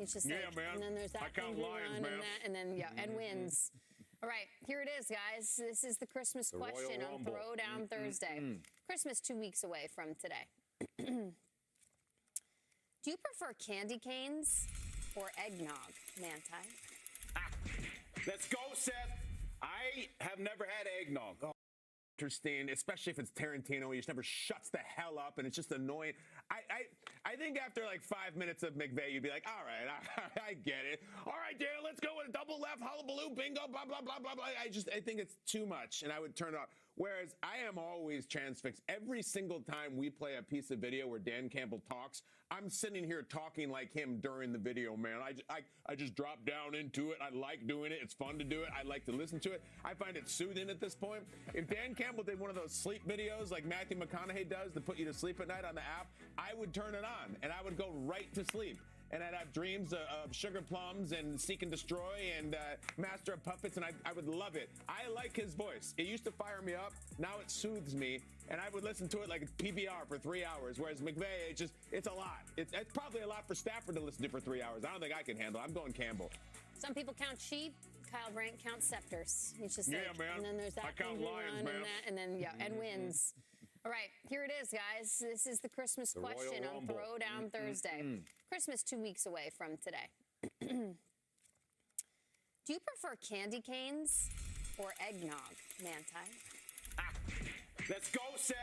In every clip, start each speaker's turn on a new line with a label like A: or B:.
A: He's just
B: Yeah,
A: like,
B: man.
A: and then there's that
B: I count
A: angry
B: lions,
A: one,
B: man.
A: and that, and then yeah, and wins. All right, here it is, guys. This is the Christmas
B: Royal
A: question on
B: Rumble.
A: Throwdown Thursday. Christmas 2 weeks away from today. Do you prefer candy canes or eggnog, Manti?
B: Let's go, Seth. I have never had eggnog. Oh, interesting, especially if it's Tarantino. He just never shuts the hell up, and it's just annoying. I think after like 5 minutes of McVay, you'd be like, all right, I get it. All right, Dan, let's go with a double left, hullabaloo, bingo, blah, blah, blah, blah, blah. I think it's too much, and I would turn it off. Whereas I am always transfixed. Every single time we play a piece of video where Dan Campbell talks, I'm sitting here talking like him during the video, man. I just drop down into it. I like doing it. It's fun to do it. I like to listen to it. I find it soothing at this point. If Dan Campbell did one of those sleep videos like Matthew McConaughey does to put you to sleep at night on the app, I would turn it on and I would go right to sleep. And I'd have dreams of Sugar Plums and Seek and Destroy and Master of Puppets, and I would love it. I like his voice. It used to fire me up. Now it soothes me, and I would listen to it like a PBR for 3 hours, whereas McVay, it's a lot. It's probably a lot for Stafford to listen to for 3 hours. I don't think I can handle it. I'm going Campbell.
A: Some people count sheep. Kyle Brandt counts scepters. He's just
B: Yeah,
A: like,
B: man.
A: and then there's that
B: I count
A: angry
B: lions,
A: one,
B: man.
A: and that, and then yeah, and wins. All right, here it is, guys. This is the Christmas
B: Royal
A: question on
B: Rumble.
A: Throwdown Thursday. Christmas 2 weeks away from today. Do you prefer candy canes or eggnog, Manti?
B: Let's go, Seth.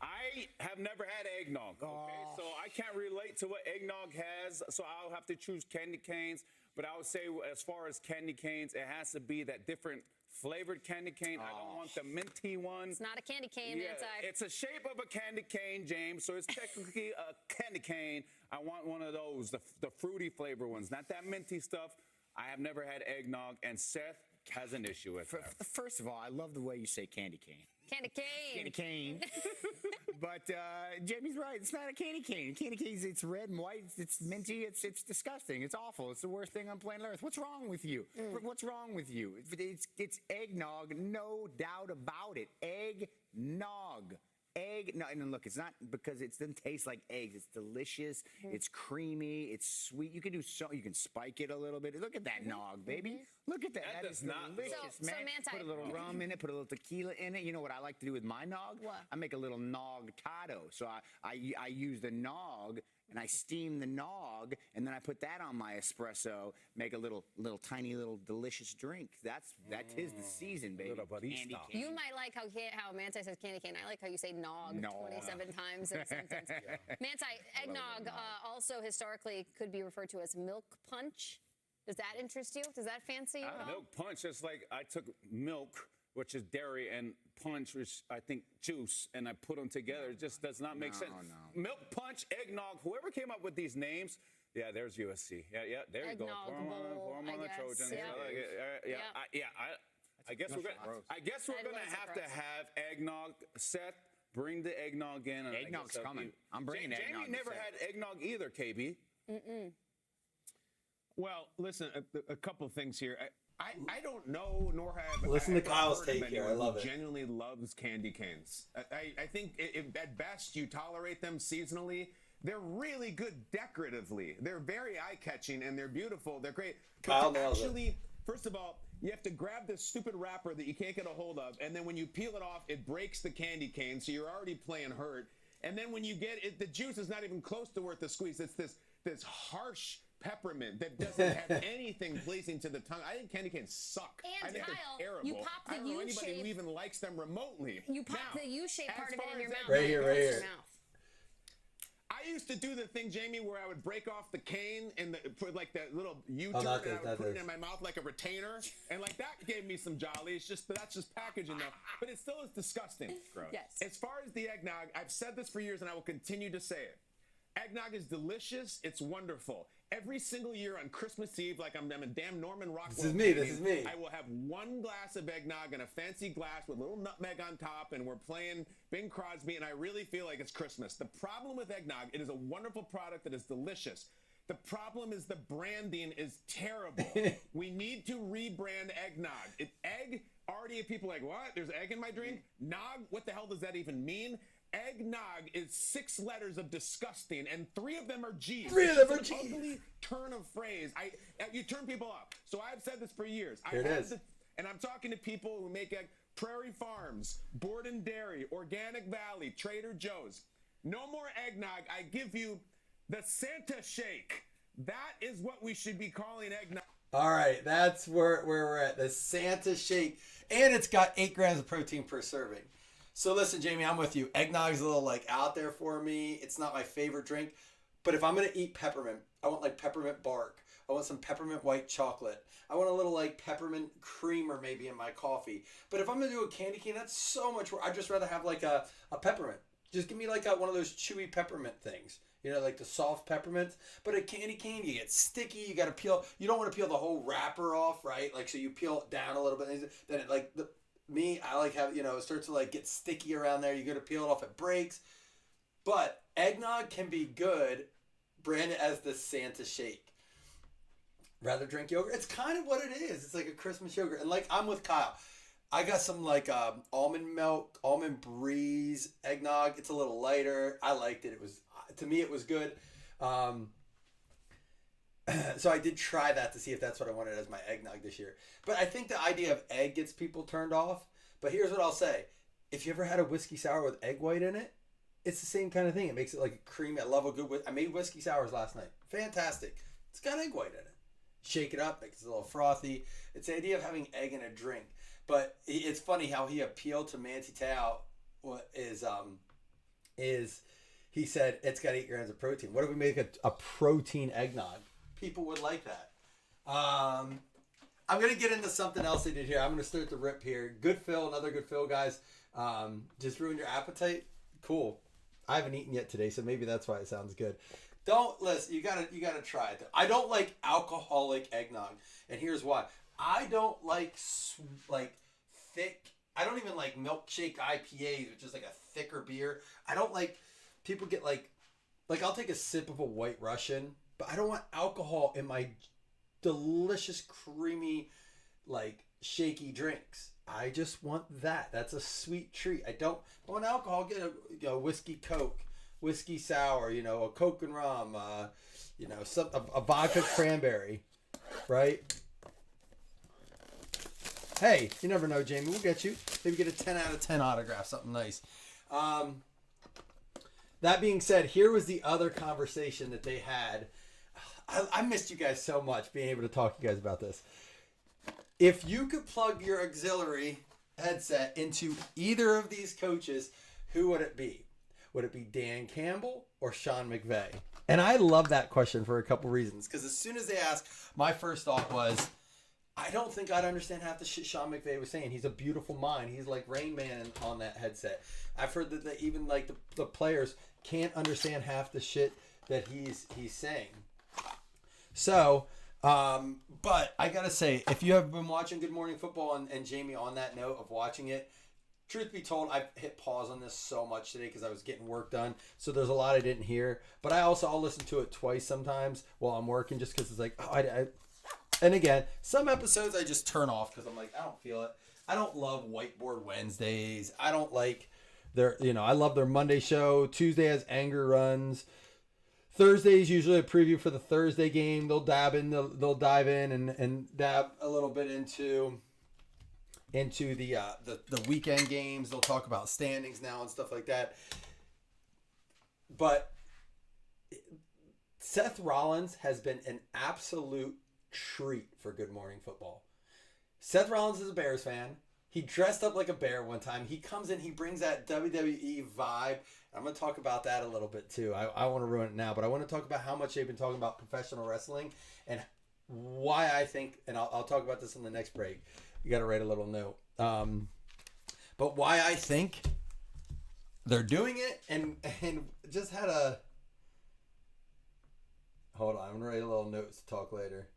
B: I have never had eggnog, okay? So I can't relate to what eggnog has, so I'll have to choose candy canes. But I would say as far as candy canes, it has to be that different flavored candy cane. I don't want the minty one.
A: It's not a candy cane,
B: Yeah,
A: Manti.
B: it's a shape of a candy cane, James, so it's technically a candy cane. I want one of those, the fruity flavor ones, not that minty stuff. I have never had eggnog, and Seth has an issue with that.
C: First of all, I love the way you say candy cane.
A: Candy cane.
C: Candy cane. But Jamie's right. It's not a candy cane. Candy cane, it's red and white. It's minty. It's disgusting. It's awful. It's the worst thing on planet Earth. What's wrong with you? What's wrong with you? It's eggnog, no doubt about it. Eggnog. No, and look, it's not because it doesn't taste like eggs. It's delicious. It's creamy. It's sweet. You can do so. You can spike it a little bit. Look at that nog, baby. Look at that.
B: That
C: That
B: does
C: is
B: not look-
C: delicious,
A: So,
C: man.
A: Manti-
C: Put a little rum in it. Put a little tequila in it. You know what I like to do with my nog?
A: What?
C: I make a little nog tado. So I use the nog and I steam the nog, and then I put that on my espresso. Make a little tiny little delicious drink. That is the season, baby.
B: Little barista.
C: Candy cane.
A: You might like how Manti says candy cane. I like how you say nog
C: No.
A: 27 times in a sentence. Manti, eggnog also historically could be referred to as milk punch. Does that interest you? Does that fancy you? at all?
B: Milk punch, it's like I took milk, which is dairy, and punch, which I think juice, and I put them together. It just does not make sense.
C: No.
B: Milk punch, eggnog, whoever came up with these names, yeah, there's USC. Yeah, there you go.
A: Eggnog
B: Pour 'em
A: bowl,
B: on the
A: I guess.
B: Trojans.
A: Yeah.
B: I guess we're
A: That
B: gonna
A: was
B: have to
A: gross.
B: have eggnog. Seth, bring the eggnog in. And I
C: Eggnog's
B: guess
C: coming. I'm bringing
B: Jamie
C: eggnog,
B: never
C: Seth.
B: had eggnog either, KB.
D: Well, listen, a couple things here. I don't know, nor have
E: Listen
D: I
E: to Kyle's
D: heard of
E: take here.
D: anyone
E: I love
D: who
E: it.
D: genuinely loves candy canes. I think if at best you tolerate them seasonally. They're really good decoratively. They're very eye-catching and they're beautiful. They're great.
E: Kyle
D: But
E: nails it.
D: actually, first of all, you have to grab this stupid wrapper that you can't get a hold of, and then when you peel it off, it breaks the candy cane, so you're already playing hurt. And then when you get it, the juice is not even close to worth the squeeze. It's this harsh peppermint that doesn't have anything pleasing to the tongue. I think candy canes suck.
A: And
D: I think
A: Kyle,
D: they're terrible.
A: you pop the
D: I don't know anybody
A: U-shape-
D: who even likes them remotely.
A: You pop
D: Now,
A: the U-shaped part
D: as
A: of it
D: far
A: in your
D: as
A: mouth.
D: that-
E: Right here,
A: and it goes
E: right
A: in your
E: here.
A: mouth.
D: I used to do the thing, Jamie, where I would break off the cane and put like that little U-turn,
E: not
D: and I
E: this,
D: would
E: not
D: put it
E: this.
D: in my mouth like a retainer, and like that gave me some jolly. That's just packaging though, but it still is disgusting.
A: Gross. Yes.
D: As far as the eggnog, I've said this for years, and I will continue to say it. Eggnog is delicious. It's wonderful. Every single year on Christmas Eve, like I'm a damn Norman Rockwell.
E: This is me, this
D: painting,
E: is me.
D: I will have one glass of eggnog in a fancy glass with a little nutmeg on top, and we're playing Bing Crosby, and I really feel like it's Christmas. The problem with eggnog, it is a wonderful product that is delicious. The problem is the branding is terrible. We need to rebrand eggnog. Egg, already people are like, what? There's egg in my drink? Nog, what the hell does that even mean?
B: Eggnog is 6 letters of disgusting, and 3 of them are G's.
E: 3 of
B: It's
E: them are
B: an
E: G's.
B: Ugly turn of phrase. You turn people off. So I've said this for years.
E: Here it is.
B: And I'm talking to people who make egg. Prairie Farms, Borden Dairy, Organic Valley, Trader Joe's. No more eggnog. I give you the Santa Shake. That is what we should be calling eggnog.
E: All right, that's where we're at. The Santa Shake. And it's got 8 grams of protein per serving. So listen, Jamie, I'm with you. Eggnog's a little like out there for me. It's not my favorite drink. But if I'm going to eat peppermint, I want like peppermint bark. I want some peppermint white chocolate. I want a little like peppermint creamer maybe in my coffee. But if I'm going to do a candy cane, that's so much work. I'd just rather have like a peppermint. Just give me like one of those chewy peppermint things. You know, like the soft peppermints. But a candy cane, you get sticky. You got to peel. You don't want to peel the whole wrapper off, right? Like, so you peel it down a little bit. Then it like, I like have, it starts to like get sticky around there. You got to peel it off. It breaks. But eggnog can be good, branded as the Santa Shake. Rather drink yogurt. It's kind of what it is. It's like a Christmas yogurt. And like, I'm with Kyle. I got some like almond milk, almond breeze eggnog. It's a little lighter. I liked it. To me, it was good. So I did try that to see if that's what I wanted as my eggnog this year. But I think the idea of egg gets people turned off. But here's what I'll say. If you ever had a whiskey sour with egg white in it, it's the same kind of thing. It makes it like a creamy. I love a good I made whiskey sours last night. Fantastic. It's got egg white in it. Shake it up, makes it a little frothy. It's the idea of having egg in a drink. But it's funny how he appealed to Manti Te'o is he said it's got 8 grams of protein. What if we make a protein eggnog? People would like that. I'm going to get into something else they did here. I'm going to start the rip here. Good fill, another good fill, guys. Just ruined your appetite? Cool. I haven't eaten yet today, so maybe that's why it sounds good. Don't listen. You gotta try it. I don't like alcoholic eggnog, and here's why. I don't like thick. I don't even like milkshake IPAs, which is like a thicker beer. I don't like people get like I'll take a sip of a White Russian, but I don't want alcohol in my delicious, creamy, like shaky drinks. I just want that. That's a sweet treat. I don't want alcohol. Get a whiskey Coke. Whiskey sour, a Coke and rum, a vodka cranberry, right? Hey, you never know, Jamie. We'll get you. Maybe get a 10 out of 10 autograph, something nice. That being said, here was the other conversation that they had. I missed you guys so much being able to talk to you guys about this. If you could plug your auxiliary headset into either of these coaches, who would it be? Would it be Dan Campbell or Sean McVay? And I love that question for a couple reasons. Because as soon as they asked, my first thought was, I don't think I'd understand half the shit Sean McVay was saying. He's a beautiful mind. He's like Rain Man on that headset. I've heard that even like the players can't understand half the shit that he's saying. So, but I got to say, if you have been watching Good Morning Football and Jamie, on that note of watching it, truth be told, I've hit pause on this so much today because I was getting work done. So there's a lot I didn't hear. But I'll listen to it twice sometimes while I'm working just because it's like, and again, some episodes I just turn off because I'm like, I don't feel it. I don't love Whiteboard Wednesdays. I don't like I love their Monday show. Tuesday has Anger Runs. Thursday is usually a preview for the Thursday game. They'll dive in and dab a little bit into the weekend games. They'll talk about standings now and stuff like that. But Seth Rollins has been an absolute treat for Good Morning Football. Seth Rollins is a Bears fan. He dressed up like a bear one time. He comes in, he brings that WWE vibe. I'm going to talk about that a little bit too. I want to ruin it now, but I want to talk about how much they've been talking about professional wrestling and why I think, and I'll talk about this in the next break. You got to write a little note. But why I think they're doing it and just had a... Hold on, I'm going to write a little note to talk later.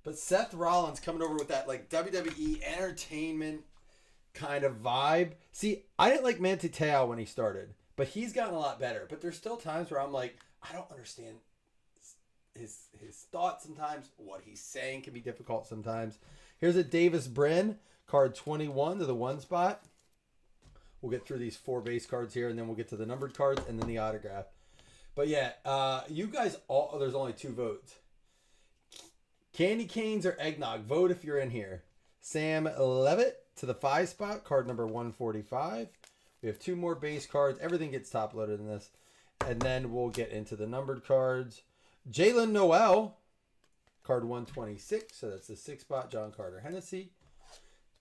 E: But Seth Rollins coming over with that like WWE entertainment kind of vibe. See, I didn't like Manti Te'o when he started, but he's gotten a lot better. But there's still times where I'm like, I don't understand his thoughts sometimes. What he's saying can be difficult sometimes. Here's a Davis Brin, card 21 to the 1 spot. We'll get through these 4 base cards here, and then we'll get to the numbered cards and then the autograph. But yeah, you guys all, there's only 2 votes. Candy canes or eggnog? Vote if you're in here. Sam Levitt to the 5 spot, card number 145. We have 2 more base cards. Everything gets top loaded in this. And then we'll get into the numbered cards. Jalen Noel, card 126. So that's the 6 spot, John Carter Hennessy.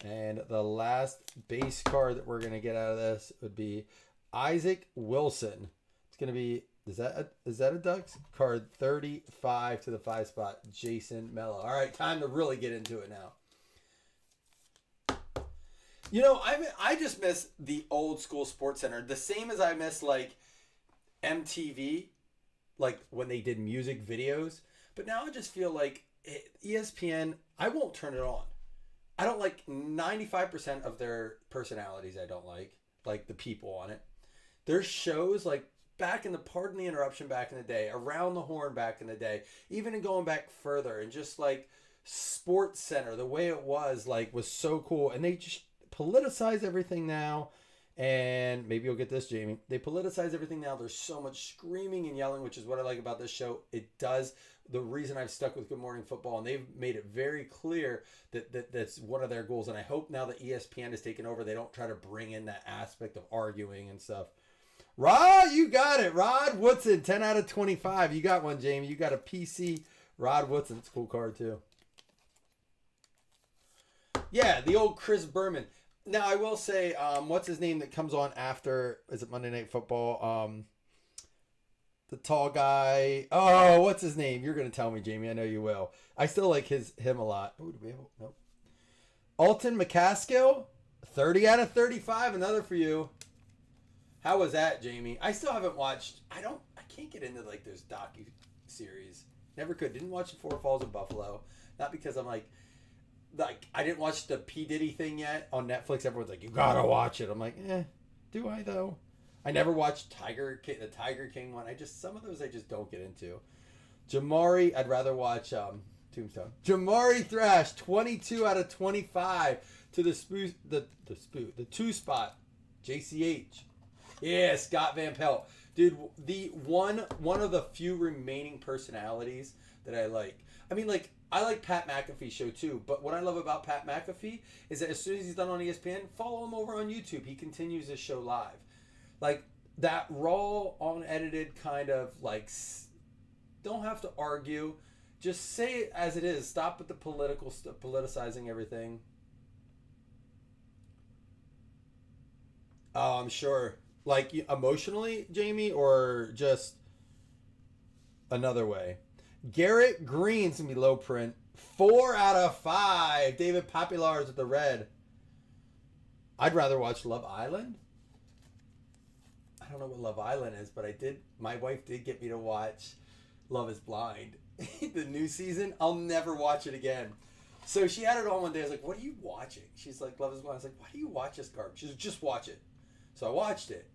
E: And the last base card that we're going to get out of this would be Isaac Wilson. It's going to be, is that a Ducks? Card 35 to the 5 spot, Jason Mello. All right, time to really get into it now. You know, I just miss the old school Sports Center, the same as I miss like MTV, like when they did music videos. But now I just feel like ESPN, I won't turn it on. I don't like 95% of their personalities. I don't like the people on it. There's shows like back in the, pardon the interruption, back in the day, Around the Horn back in the day, even in going back further, and just like Sports Center, the way it was so cool. And they just politicize everything now. And maybe you'll get this, Jamie. They politicize everything now. There's so much screaming and yelling, which is what I like about this show. It does. The reason I've stuck with Good Morning Football, and they've made it very clear that that's one of their goals. And I hope now that ESPN has taken over, they don't try to bring in that aspect of arguing and stuff. Rod, you got it. Rod Woodson, 10 out of 25. You got one, Jamie. You got a PC Rod Woodson. It's a cool card, too. Yeah, the old Chris Berman. Now, I will say, what's his name that comes on after, is it Monday Night Football? The tall guy. Oh, what's his name? You're going to tell me, Jamie. I know you will. I still like him a lot. Oh, do we have? Nope. Alton McCaskill, 30 out of 35. Another for you. How was that, Jamie? I still haven't watched. I can't get into like those docu-series. Never could. Didn't watch the Four Falls of Buffalo. Not because I'm like I didn't watch the P. Diddy thing yet on Netflix. Everyone's like, you gotta watch it. I'm like, do I though? I never watched the Tiger King one. Some of those I just don't get into. Jamari, I'd rather watch Tombstone. Jamari Thrash, 22 out of 25 to the 2 spot, JCH. Yeah, Scott Van Pelt. Dude, the one of the few remaining personalities that I like. I mean, like, I like Pat McAfee's show too, but what I love about Pat McAfee is that as soon as he's done on ESPN, follow him over on YouTube. He continues his show live. Like, that raw, unedited kind of, like, don't have to argue. Just say it as it is. Stop with the politicizing everything. Oh, I'm sure. Like, emotionally, Jamie, or just another way? Garrett Green's going to be low print. 4 out of 5. David Populars with the red. I'd rather watch Love Island. I don't know what Love Island is, but my wife did get me to watch Love is Blind. The new season. I'll never watch it again. So she had it on one day. I was like, what are you watching? She's like, Love is Blind. I was like, why do you watch this garbage? She's like, just watch it. So I watched it.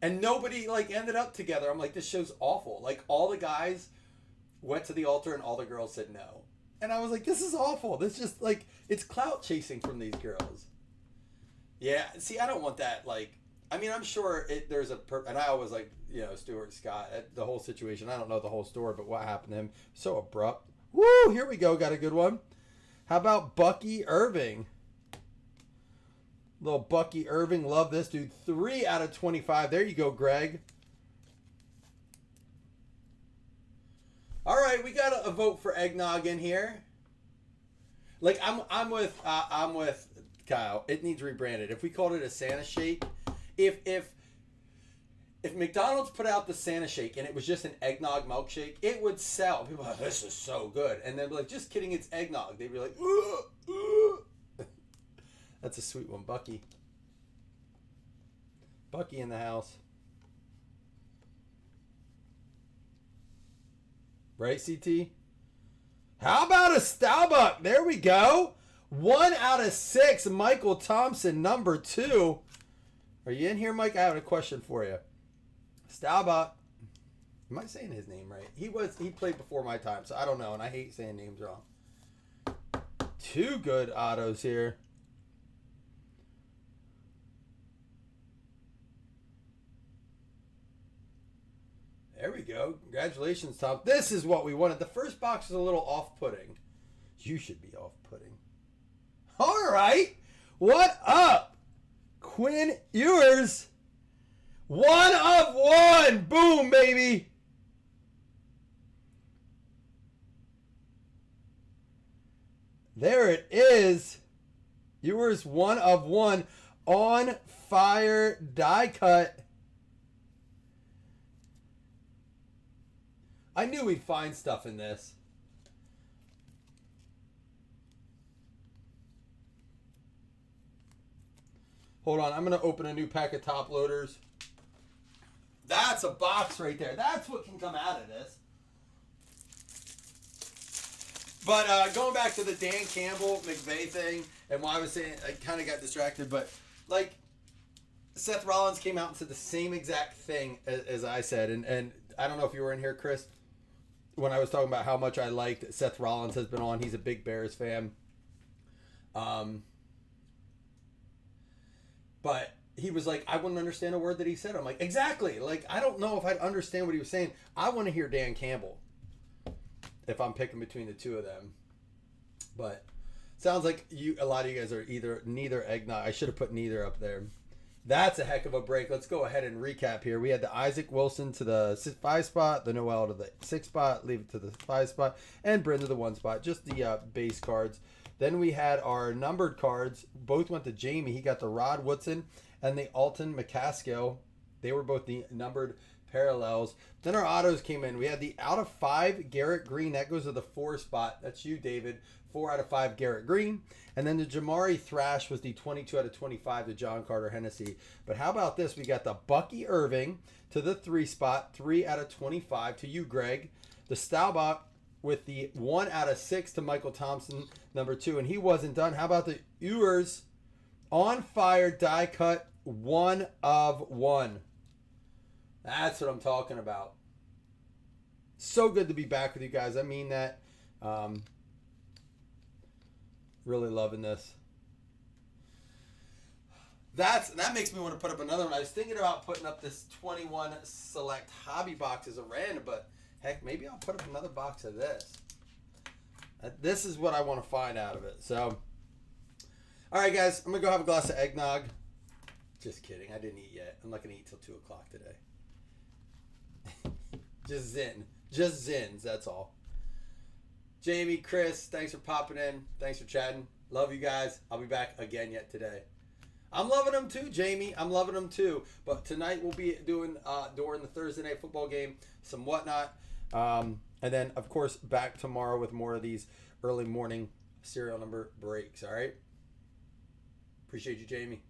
E: And nobody, like, ended up together. I'm like, this show's awful. Like, all the guys went to the altar and all the girls said no. And I was like, this is awful. This just, like, it's clout chasing from these girls. Yeah, see, I don't want that, like, I mean, I'm sure there's and I always like, Stuart Scott, the whole situation. I don't know the whole story, but what happened to him, so abrupt. Woo, here we go, got a good one. How about Bucky Irving? Little Bucky Irving, love this dude. 3 out of 25. There you go, Greg. All right, we got a vote for eggnog in here. Like, I'm with Kyle. It needs rebranded. If we called it a Santa Shake, if McDonald's put out the Santa Shake and it was just an eggnog milkshake, it would sell. People are like, this is so good. And they'd be like, just kidding, it's eggnog. They'd be like, ugh, ugh. That's a sweet one, Bucky. Bucky in the house. Right, CT? How about a Staubach? There we go. 1 out of 6. Michael Thompson, number 2. Are you in here, Mike? I have a question for you. Staubach. Am I saying his name right? He played before my time, so I don't know, and I hate saying names wrong. 2 good autos here. There we go. Congratulations, Tom. This is what we wanted. The first box was a little off-putting. You should be off-putting. All right. What up? Quinn Ewers. 1 of 1. Boom, baby. There it is. Ewers 1 of 1. On fire die cut. I knew we'd find stuff in this. Hold on, I'm going to open a new pack of top loaders. That's a box right there. That's what can come out of this. But going back to the Dan Campbell McVay thing and why I was saying I kind of got distracted, but like Seth Rollins came out and said the same exact thing as I said, and I don't know if you were in here, Chris, when I was talking about how much I liked Seth Rollins has been on. He's a big Bears fan. But he was like, I wouldn't understand a word that he said. I'm like, exactly. Like, I don't know if I'd understand what he was saying. I want to hear Dan Campbell if I'm picking between the two of them. But sounds like a lot of you guys are neither eggnog. I should have put neither up there. That's a heck of a break. Let's go ahead and recap here. We had the Isaac Wilson to the 5 spot, the Noel to the 6 spot, leave it to the 5 spot, and Bryn to the 1 spot. Just the base cards. Then we had our numbered cards. Both went to Jamie. He got the Rod Woodson and the Alton McCaskill. They were both the numbered parallels. Then our autos came in. We had the out of 5 Garrett Green. That goes to the 4 spot. That's you, David. 4 out of 5 Garrett Green. And then the Jamari Thrash was the 22 out of 25 to John Carter Hennessy. But how about this? We got the Bucky Irving to the 3 spot. 3 out of 25 to you, Greg. The Staubach with the 1 out of 6 to Michael Thompson, number 2. And he wasn't done. How about the Ewers on fire die cut 1 of 1? That's what I'm talking about. So good to be back with you guys. I mean that. Really loving this. That makes me want to put up another one. I was thinking about putting up this 21 select hobby box as a random, but heck, maybe I'll put up another box of this. This is what I want to find out of it. So, all right, guys, I'm going to go have a glass of eggnog. Just kidding. I didn't eat yet. I'm not going to eat till 2 o'clock today. Just zins, that's all. Jamie, Chris, thanks for popping in. Thanks for chatting. Love you guys. I'll be back again yet today. I'm loving them too, Jamie. I'm loving them too. But tonight we'll be doing, during the Thursday night football game, some whatnot. And then, of course, back tomorrow with more of these early morning serial number breaks, all right? Appreciate you, Jamie.